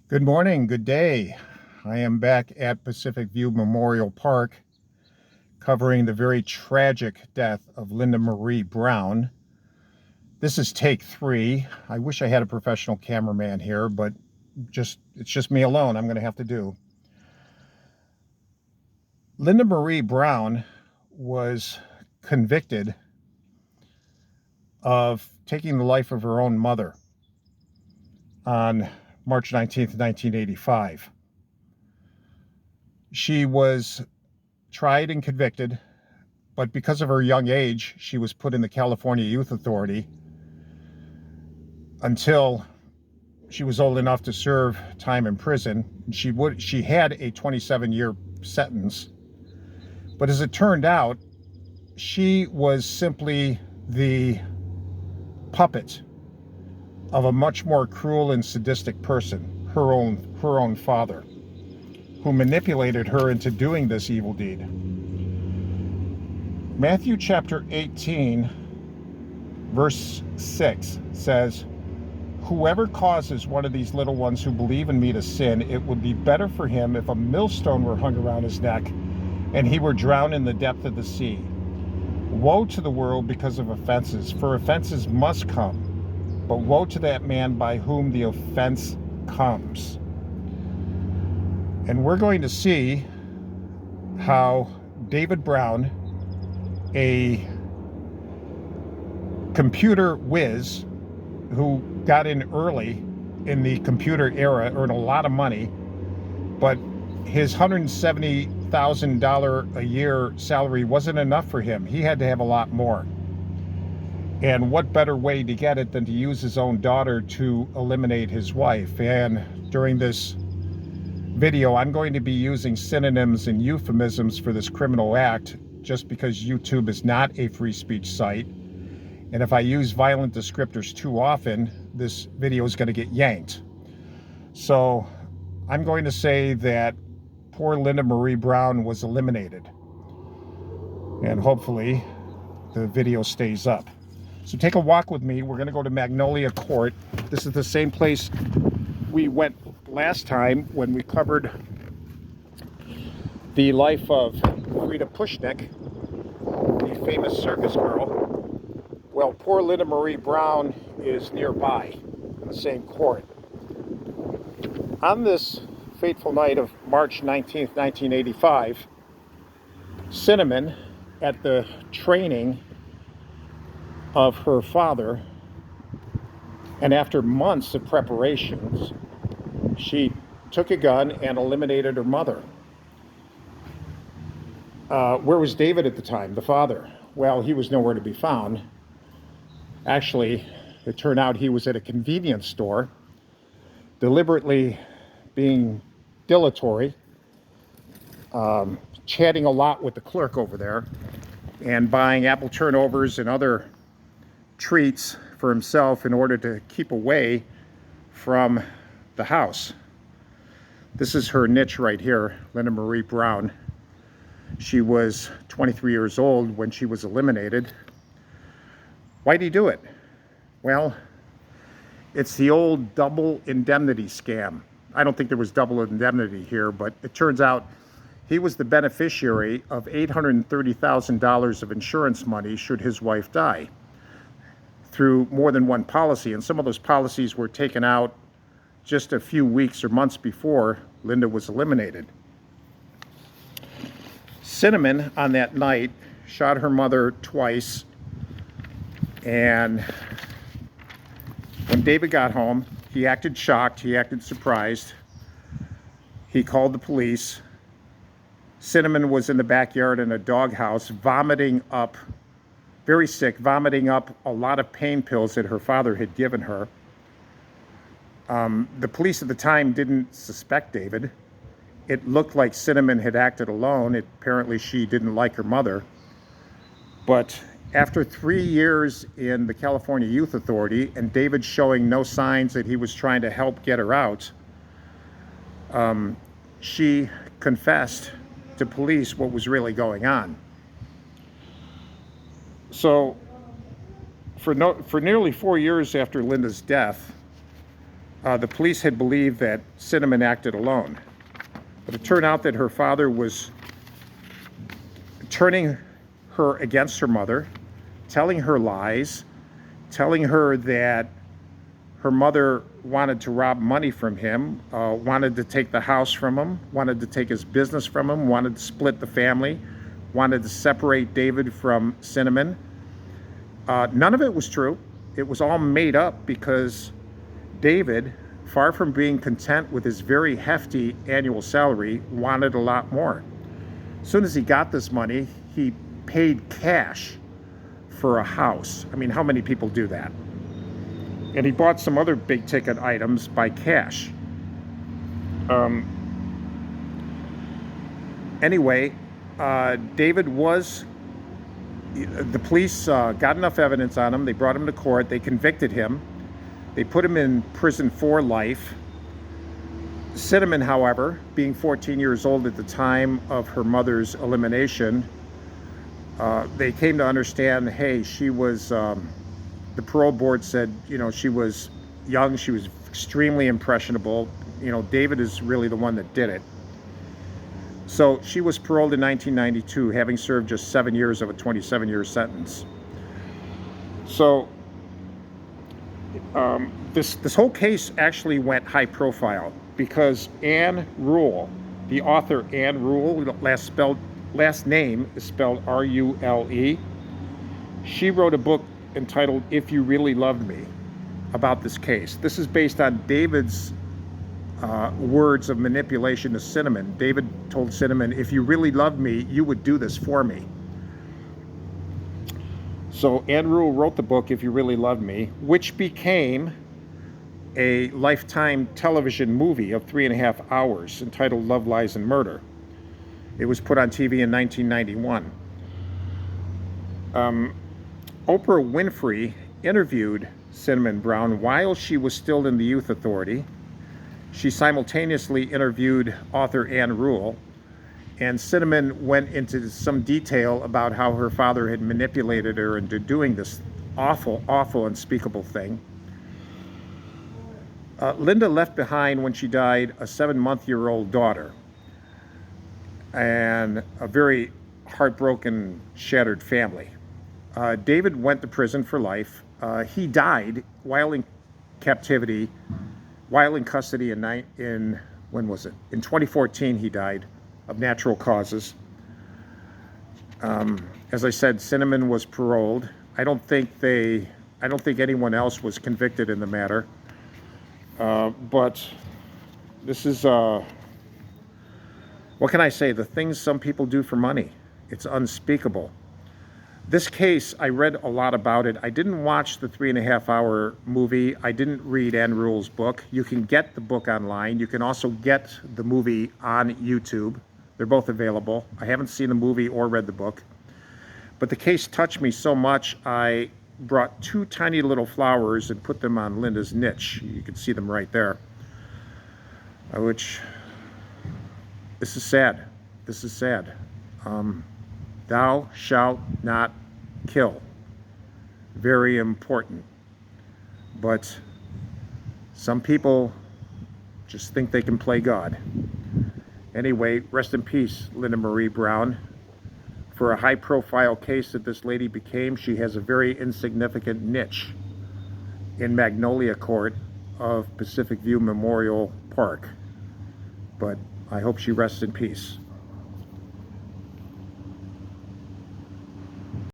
Good morning, good day. I am back at Pacific View Memorial Park covering the very tragic death of Linda Marie Brown. This is take 3. I wish I had a professional cameraman here, but it's just me alone. I'm going to have to do. Linda Marie Brown was convicted of taking the life of her own mother on March 19th, 1985. She was tried and convicted, but because of her young age, she was put in the California Youth Authority until she was old enough to serve time in prison. She had a 27-year sentence, but as it turned out, she was simply the puppet of a much more cruel and sadistic person, her own father, who manipulated her into doing this evil deed. Matthew chapter 18, verse 6 says, "Whoever causes one of these little ones who believe in me to sin, it would be better for him if a millstone were hung around his neck and he were drowned in the depth of the sea. Woe to the world because of offenses, for offenses must come, but woe to that man by whom the offense comes." And we're going to see how David Brown, a computer whiz who got in early in the computer era, earned a lot of money, but his $170,000 a year salary wasn't enough for him. He had to have a lot more. And what better way to get it than to use his own daughter to eliminate his wife? And during this video, I'm going to be using synonyms and euphemisms for this criminal act, just because YouTube is not a free speech site. And if I use violent descriptors too often, this video is going to get yanked. So I'm going to say that poor Linda Marie Brown was eliminated. And hopefully the video stays up. So take a walk with me. We're going to go to Magnolia Court. This is the same place we went last time when we covered the life of Frida Pushnik, the famous circus girl. Well, poor Linda Marie Brown is nearby in the same court. On this fateful night of March 19th, 1985, Cinnamon, at the training of her father, and after months of preparations, she took a gun and eliminated her mother. Where was David at the time, the father? Well, he was nowhere to be found. Actually, it turned out he was at a convenience store, deliberately being dilatory, chatting a lot with the clerk over there, and buying apple turnovers and other treats for himself in order to keep away from the house. This is her niche right here, Linda Marie Brown. She was 23 years old when she was eliminated. Why'd he do it? Well, it's the old double indemnity scam. I don't think there was double indemnity here, but it turns out he was the beneficiary of $830,000 of insurance money should his wife die, through more than one policy. And some of those policies were taken out just a few weeks or months before Linda was eliminated. Cinnamon, on that night, shot her mother twice. And when David got home, he acted shocked, he acted surprised. He called the police. Cinnamon was in the backyard in a doghouse, vomiting up, very sick, vomiting up a lot of pain pills that her father had given her. The police at the time didn't suspect David. It looked like Cinnamon had acted alone. Apparently she didn't like her mother. But after 3 years in the California Youth Authority and David showing no signs that he was trying to help get her out, she confessed to police what was really going on. So for nearly 4 years after Linda's death, The police had believed that Cinnamon acted alone. But it turned out that her father was turning her against her mother, telling her lies, telling her that her mother wanted to rob money from him, wanted to take the house from him, wanted to take his business from him, wanted to split the family, wanted to separate David from Cinnamon. None of it was true. It was all made up because David, far from being content with his very hefty annual salary, wanted a lot more. As soon as he got this money, he paid cash for a house. I mean, how many people do that? And he bought some other big ticket items by cash. Anyway, David was, the police got enough evidence on him. They brought him to court. They convicted him. They put him in prison for life. Cinnamon, however, being 14 years old at the time of her mother's elimination, they came to understand, hey, she was, the parole board said, she was young, she was extremely impressionable. David is really the one that did it. So she was paroled in 1992, having served just 7 years of a 27-year sentence. So this whole case actually went high profile because Anne Rule, the author Anne Rule, last name is spelled R-U-L-E. She wrote a book entitled If You Really Loved Me about this case. This is based on David's words of manipulation to Cinnamon. David told Cinnamon, if you really loved me, you would do this for me. So Anne Rule wrote the book, If You Really Loved Me, which became a Lifetime television movie of 3.5 hours entitled Love, Lies, and Murder. It was put on TV in 1991. Oprah Winfrey interviewed Cinnamon Brown while she was still in the Youth Authority. She simultaneously interviewed author Anne Rule, and Cinnamon went into some detail about how her father had manipulated her into doing this awful, awful, unspeakable thing. Linda left behind, when she died, a 7-month-old daughter and a very heartbroken, shattered family. David went to prison for life. He died while in captivity, while in custody in when was it? In 2014, he died of natural causes. As I said, Cinnamon was paroled. I don't think anyone else was convicted in the matter. But this is, what can I say? The things some people do for money. It's unspeakable. This case, I read a lot about it. I didn't watch the 3.5-hour movie. I didn't read Anne Rule's book. You can get the book online. You can also get the movie on YouTube. They're both available. I haven't seen the movie or read the book. But the case touched me so much, I brought 2 tiny little flowers and put them on Linda's niche. You can see them right there. This is sad. This is sad. Thou shalt not kill. Very important. But some people just think they can play God. Anyway, rest in peace, Linda Marie Brown. For a high-profile case that this lady became, she has a very insignificant niche in Magnolia Court of Pacific View Memorial Park. But I hope she rests in peace.